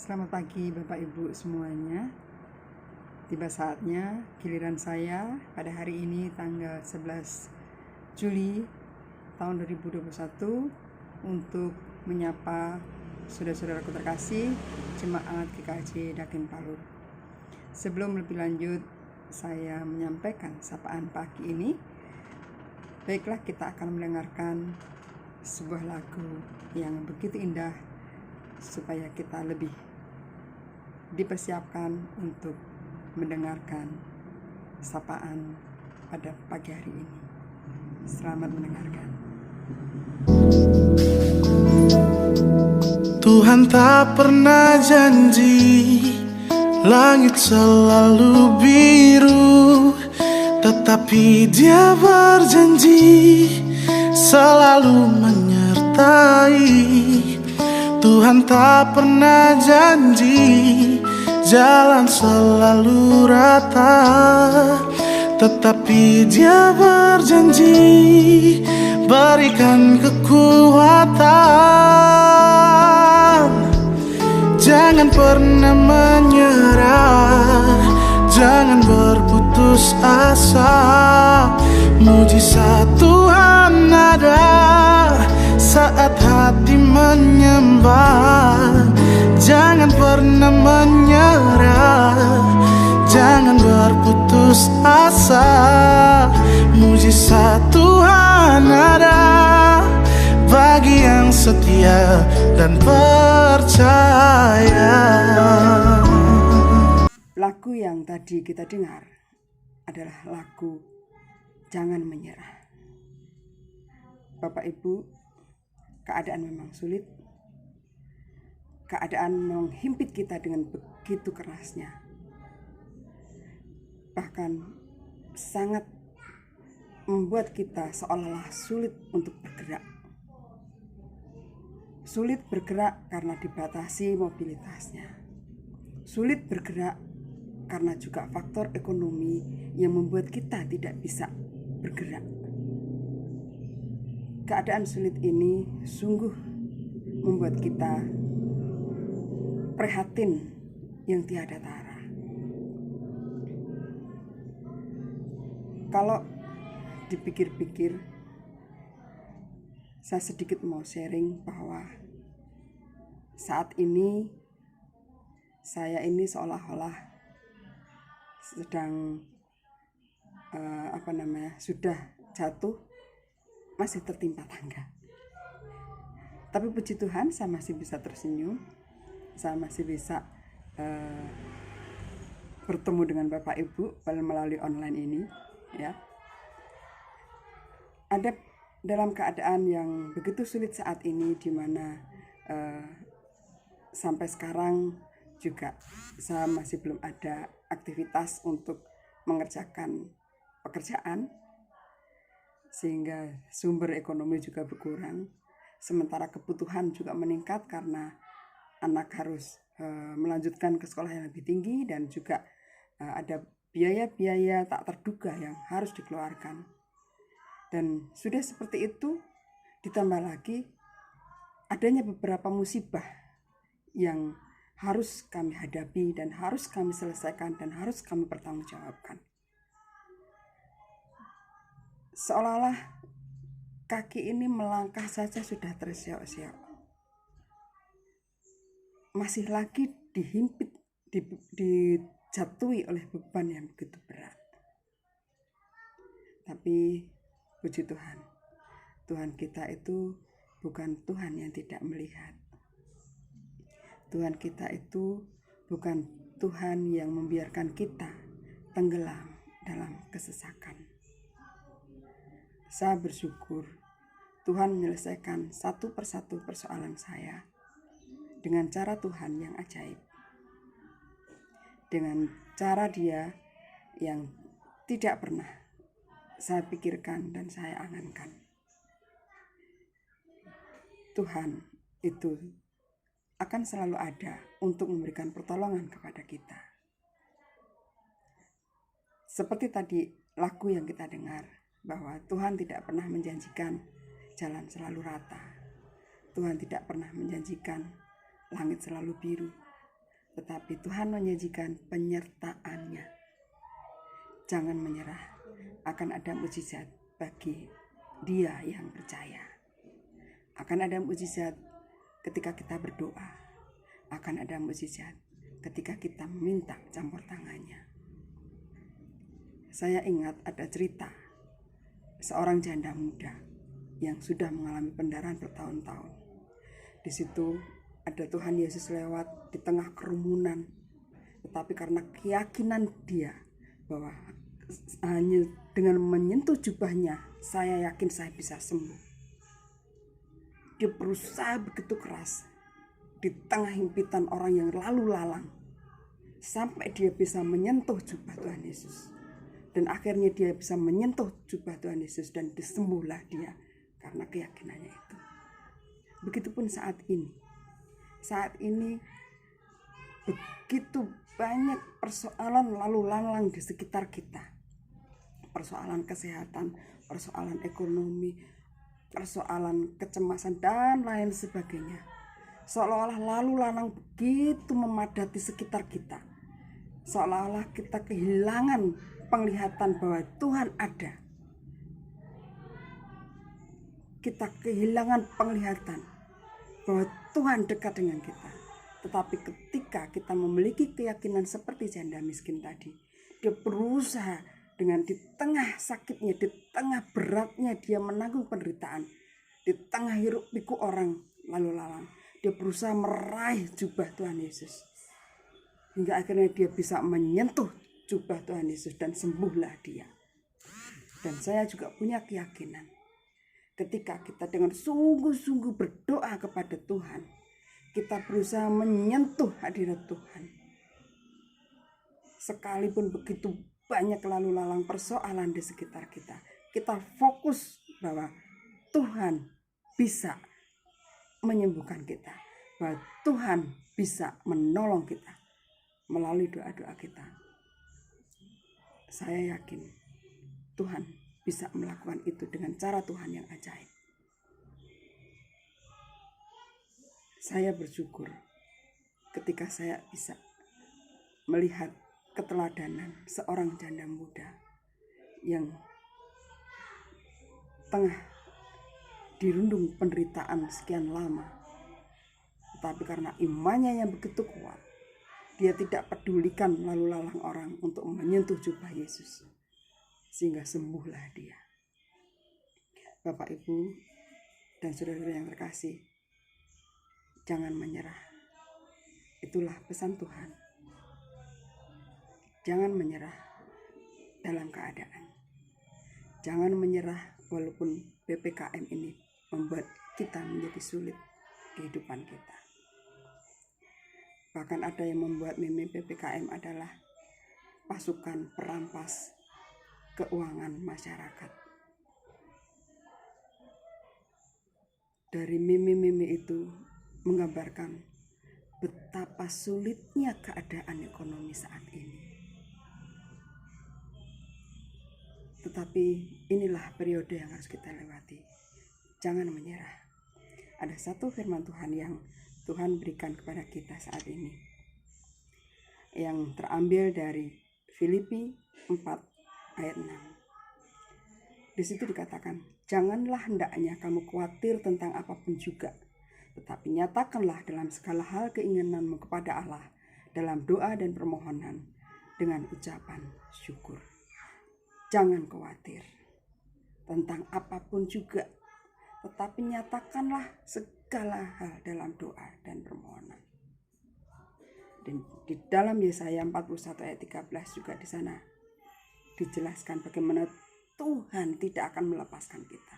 Selamat pagi Bapak Ibu semuanya. Tiba saatnya giliran saya pada hari ini tanggal 11 Juli tahun 2021 untuk menyapa saudara-saudaraku terkasih Jemaat GKJ Dakin Palur. Sebelum lebih lanjut saya menyampaikan sapaan pagi ini, baiklah kita akan mendengarkan sebuah lagu yang begitu indah supaya kita lebih dipersiapkan untuk mendengarkan sapaan pada pagi hari ini. Selamat mendengarkan. Tuhan tak pernah janji langit selalu biru, tetapi Dia berjanji selalu menyertai. Tuhan tak pernah janji jalan selalu rata, tetapi Dia berjanji berikan kekuatan. Jangan pernah menyerah, jangan berputus asa. Mujizat Tuhan ada saat hati menyembah. Jangan pernah menyerah, jangan berputus asa. Mujizat Tuhan ada bagi yang setia dan percaya. Lagu yang tadi kita dengar adalah lagu Jangan Menyerah. Bapak Ibu, keadaan memang sulit. Keadaan menghimpit kita dengan begitu kerasnya. Bahkan sangat membuat kita seolah-olah sulit untuk bergerak. Sulit bergerak karena dibatasi mobilitasnya. Sulit bergerak karena juga faktor ekonomi yang membuat kita tidak bisa bergerak. Keadaan sulit ini sungguh membuat kita prihatin yang tiada tara. Kalau dipikir-pikir, saya sedikit mau sharing bahwa saat ini saya ini seolah-olah sedang sudah jatuh, masih tertimpa tangga. Tapi puji Tuhan saya masih bisa tersenyum, saya masih bisa bertemu dengan Bapak Ibu melalui online ini, ya. Ada dalam keadaan yang begitu sulit saat ini, di mana sampai sekarang juga saya masih belum ada aktivitas untuk mengerjakan pekerjaan, sehingga sumber ekonomi juga berkurang. Sementara kebutuhan juga meningkat karena anak harus melanjutkan ke sekolah yang lebih tinggi, dan juga ada biaya-biaya tak terduga yang harus dikeluarkan. Dan sudah seperti itu, ditambah lagi adanya beberapa musibah yang harus kami hadapi dan harus kami selesaikan dan harus kami pertanggungjawabkan. Seolah-olah kaki ini melangkah saja sudah terseok-seok. Masih lagi dihimpit, dijatuhi oleh beban yang begitu berat. Tapi puji Tuhan, Tuhan kita itu bukan Tuhan yang tidak melihat. Tuhan kita itu bukan Tuhan yang membiarkan kita tenggelam dalam kesesakan. Saya bersyukur Tuhan menyelesaikan satu persatu persoalan saya dengan cara Tuhan yang ajaib. Dengan cara Dia yang tidak pernah saya pikirkan dan saya angankan. Tuhan itu akan selalu ada untuk memberikan pertolongan kepada kita. Seperti tadi lagu yang kita dengar, bahwa Tuhan tidak pernah menjanjikan jalan selalu rata. Tuhan tidak pernah menjanjikan langit selalu biru. tetapi Tuhan menjanjikan penyertaan-Nya. Jangan menyerah, akan ada mukjizat bagi dia yang percaya. Akan ada mukjizat ketika kita berdoa. Akan ada mukjizat ketika kita meminta campur tangannya. Saya ingat ada cerita seorang janda muda yang sudah mengalami pendarahan bertahun-tahun. Di situ ada Tuhan Yesus lewat di tengah kerumunan, tetapi karena keyakinan dia bahwa hanya dengan menyentuh jubahnya, saya yakin saya bisa sembuh. Dia berusaha begitu keras di tengah himpitan orang yang lalu lalang, sampai dia bisa menyentuh jubah Tuhan Yesus. Dan akhirnya dia bisa menyentuh jubah Tuhan Yesus dan disembuhlah dia karena keyakinannya itu. Begitupun saat ini. Saat ini begitu banyak persoalan lalu lalang di sekitar kita. Persoalan kesehatan, persoalan ekonomi, persoalan kecemasan dan lain sebagainya. Seolah-olah lalu lalang begitu memadati sekitar kita. Seolah-olah kita kehilangan penglihatan bahwa Tuhan ada. Kita kehilangan penglihatan bahwa Tuhan dekat dengan kita. Tetapi ketika kita memiliki keyakinan seperti janda miskin tadi, dia berusaha dengan di tengah sakitnya, di tengah beratnya dia menanggung penderitaan, di tengah hiruk pikuk orang lalu lalang, dia berusaha meraih jubah Tuhan Yesus. Hingga akhirnya dia bisa menyentuh jubah Tuhan Yesus dan sembuhlah dia. Dan saya juga punya keyakinan ketika kita dengan sungguh-sungguh berdoa kepada Tuhan, kita berusaha menyentuh hadirat Tuhan. Sekalipun begitu banyak lalu lalang persoalan di sekitar kita, kita fokus bahwa Tuhan bisa menyembuhkan kita, bahwa Tuhan bisa menolong kita melalui doa-doa kita. Saya yakin Tuhan bisa melakukan itu dengan cara Tuhan yang ajaib. Saya bersyukur ketika saya bisa melihat keteladanan seorang janda muda yang tengah dirundung penderitaan sekian lama. Tetapi karena imannya yang begitu kuat, dia tidak pedulikan lalu lalang orang untuk menyentuh jubah Yesus, sehingga sembuhlah dia. Bapak, Ibu, dan saudara-saudara yang terkasih, jangan menyerah. Itulah pesan Tuhan. Jangan menyerah dalam keadaan. Jangan menyerah walaupun PPKM ini membuat kita menjadi sulit kehidupan kita. Bahkan ada yang membuat meme PPKM adalah pasukan perampas keuangan masyarakat. Dari meme-meme itu menggambarkan betapa sulitnya keadaan ekonomi saat ini. Tetapi inilah periode yang harus kita lewati. Jangan menyerah. Ada satu firman Tuhan yang Tuhan berikan kepada kita saat ini, yang terambil dari Filipi 4 ayat 6. Di situ dikatakan, janganlah hendaknya kamu khawatir tentang apapun juga, tetapi nyatakanlah dalam segala hal keinginanmu kepada Allah dalam doa dan permohonan dengan ucapan syukur. Jangan khawatir tentang apapun juga, tetapi nyatakanlah segala hal dalam doa dan permohonan. Dan di dalam Yesaya 41 ayat 13 juga di sana dijelaskan bagaimana Tuhan tidak akan melepaskan kita.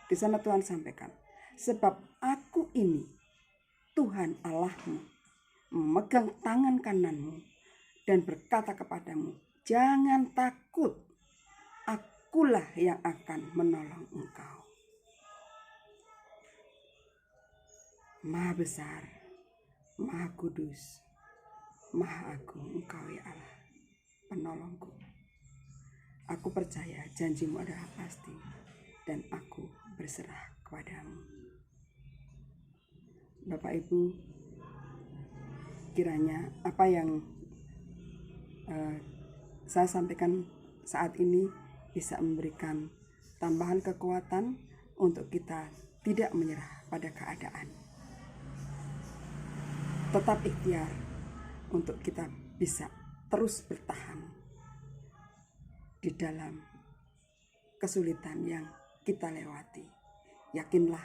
Di sana Tuhan sampaikan, sebab aku ini Tuhan Allahmu, memegang tangan kananmu dan berkata kepadamu, jangan takut, akulah yang akan menolong engkau. Maha besar, Maha kudus, Maha agung engkau ya Allah, penolongku. Aku percaya janjimu adalah pasti dan aku berserah kepadamu. Bapak Ibu, kiranya apa yang saya sampaikan saat ini bisa memberikan tambahan kekuatan untuk kita tidak menyerah pada keadaan. Tetap ikhtiar untuk kita bisa terus bertahan di dalam kesulitan yang kita lewati. Yakinlah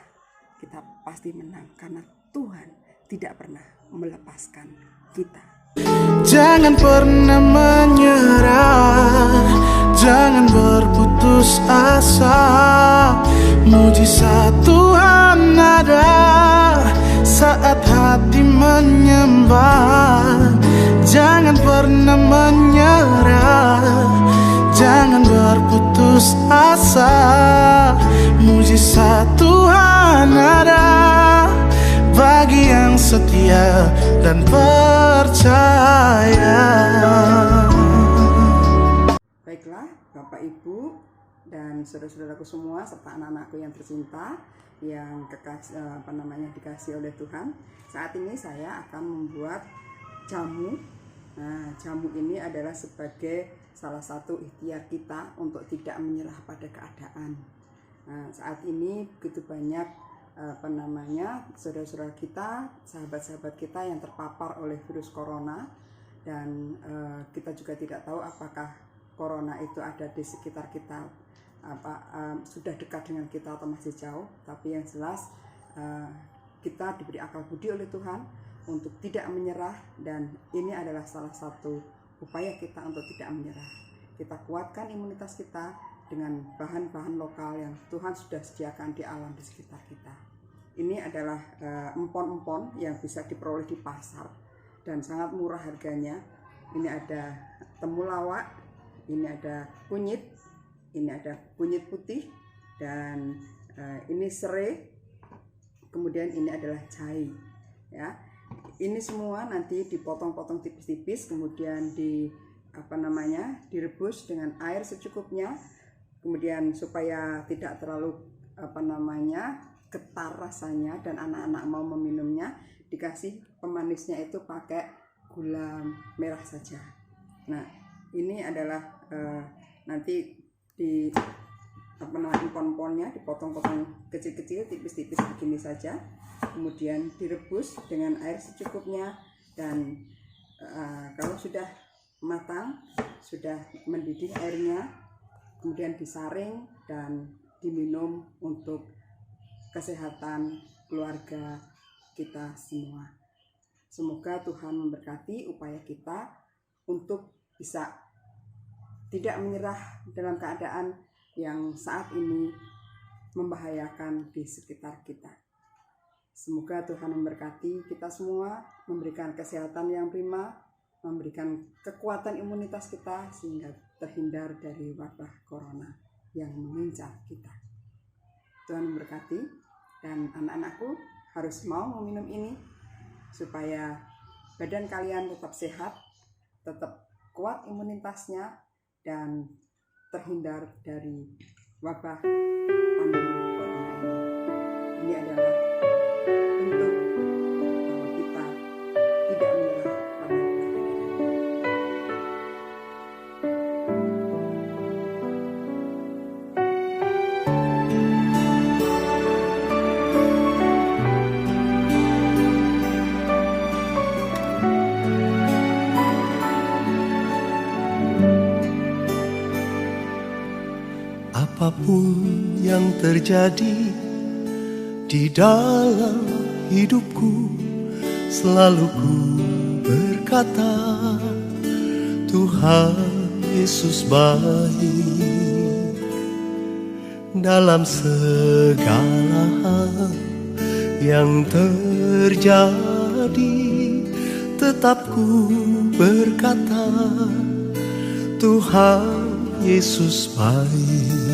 kita pasti menang karena Tuhan tidak pernah melepaskan kita. Jangan pernah menyerah, jangan berputus asa. Mujizat Tuhan ada saat hati menyembah. Jangan pernah menyerah, jangan berputus asa. Mujizat Tuhan ada bagi yang setia dan percaya. Baiklah, Bapak Ibu dan saudara-saudaraku semua serta anak-anakku yang tercinta yang dikasih oleh Tuhan. Saat ini saya akan membuat jamu. Nah, jamu ini adalah sebagai salah satu ikhtiar kita untuk tidak menyerah pada keadaan. Nah, saat ini begitu banyak saudara-saudara kita, sahabat-sahabat kita yang terpapar oleh virus corona, dan kita juga tidak tahu apakah corona itu ada di sekitar kita, sudah dekat dengan kita atau masih jauh. Tapi yang jelas kita diberi akal budi oleh Tuhan untuk tidak menyerah, dan ini adalah salah satu upaya kita untuk tidak menyerah. Kita kuatkan imunitas kita dengan bahan-bahan lokal yang Tuhan sudah sediakan di alam di sekitar kita. Ini adalah empon-empon yang bisa diperoleh di pasar dan sangat murah harganya. Ini ada temulawak, ini ada kunyit putih, dan ini serai, kemudian ini adalah jahe. Ya, ini semua nanti dipotong-potong tipis-tipis, kemudian direbus dengan air secukupnya. Kemudian supaya tidak terlalu getar rasanya dan anak-anak mau meminumnya, dikasih pemanisnya itu pakai gula merah saja. Nah, ini adalah nanti di empon-emponnya dipotong-potong kecil-kecil, tipis-tipis begini saja, kemudian direbus dengan air secukupnya, dan kalau sudah matang, sudah mendidih airnya, kemudian disaring dan diminum untuk kesehatan keluarga kita semua. Semoga Tuhan memberkati upaya kita untuk bisa tidak menyerah dalam keadaan yang saat ini membahayakan di sekitar kita. Semoga Tuhan memberkati kita semua, memberikan kesehatan yang prima, memberikan kekuatan imunitas kita sehingga terhindar dari wabah corona yang mengincar kita. Tuhan memberkati, dan anak-anakku harus mau meminum ini supaya badan kalian tetap sehat, tetap kuat imunitasnya, dan terhindar dari wabah pandemi corona ini. Ini adalah bentuk bahwa kita tidak menyerah pada keadaan. Apapun yang terjadi di dalam hidupku, selalu ku berkata, Tuhan Yesus baik. Dalam segala hal yang terjadi, tetap ku berkata, Tuhan Yesus baik.